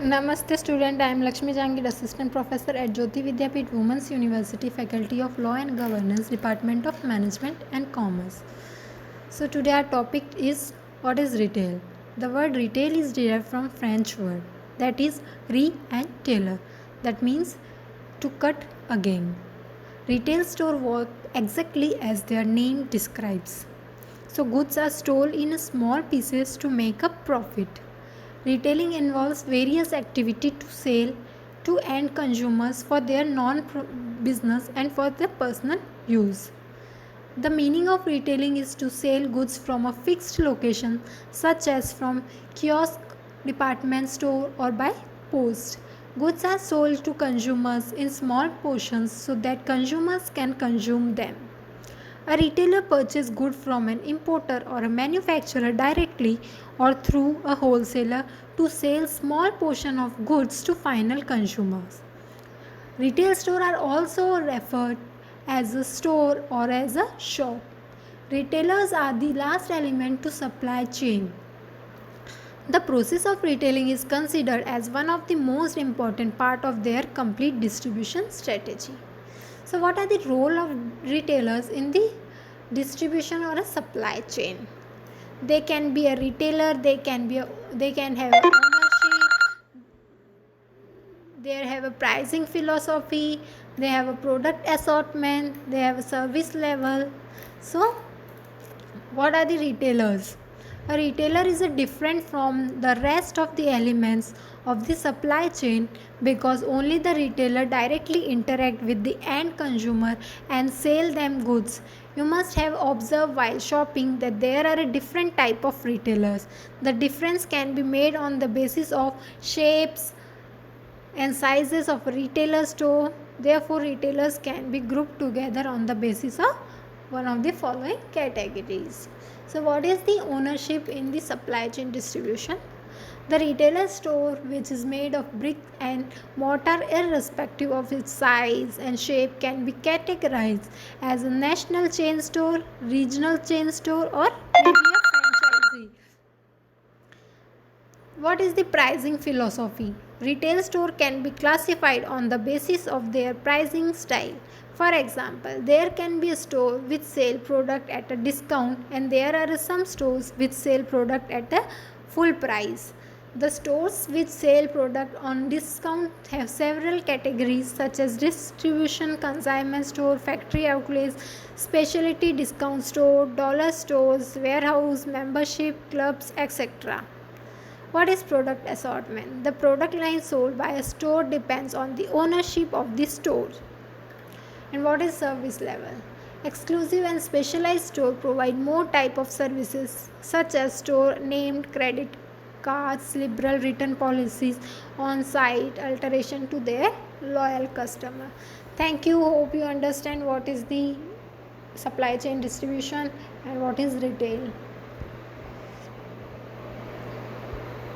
Namaste student, I am Lakshmi Jangid, Assistant Professor at Jyoti Vidyapeeth Women's University, Faculty of Law and Governance, Department of Management and Commerce. So today our topic is what is retail. The word retail is derived from French word that is re and tailor. That means to cut again. Retail store work exactly as their name describes. So goods are stored in small pieces to make a profit. Retailing involves various activities to sell to end consumers for their non-business and for their personal use. The meaning of retailing is to sell goods from a fixed location such as from kiosk, department store or by post. Goods are sold to consumers in small portions so that consumers can consume them. A retailer purchases goods from an importer or a manufacturer directly or through a wholesaler to sell small portion of goods to final consumers. Retail stores are also referred as a store or as a shop. Retailers are the last element to supply chain. The process of retailing is considered as one of the most important part of their complete distribution strategy. So what are the role of retailers in the distribution or a supply chain? They can be a retailer, they can have ownership, they have a pricing philosophy, they have a product assortment, they have a service level. So what are the retailers? A retailer is a different from the rest of the elements of the supply chain because only the retailer directly interact with the end consumer and sell them goods. You must have observed while shopping that there are a different type of retailers. The difference can be made on the basis of shapes and sizes of a retailer store. Therefore, retailers can be grouped together on the basis of one of the following categories. So what is the ownership in the supply chain distribution? The retailer store, which is made of brick and mortar irrespective of its size and shape, can be categorized as a national chain store, regional chain store or maybe a franchisee. What is the pricing philosophy? Retail store can be classified on the basis of their pricing style. For example, there can be a store which sell product at a discount and there are some stores which sell product at a full price. The stores which sell product on discount have several categories such as distribution, consignment store, factory outlets, specialty discount store, dollar stores, warehouse, membership clubs, etc. What is product assortment? The product line sold by a store depends on the ownership of the store. And what is service level? Exclusive and specialized store provide more type of services such as store named credit cards, liberal return policies, on-site alteration to their loyal customer. Thank you. Hope you understand what is the supply chain distribution and what is retail.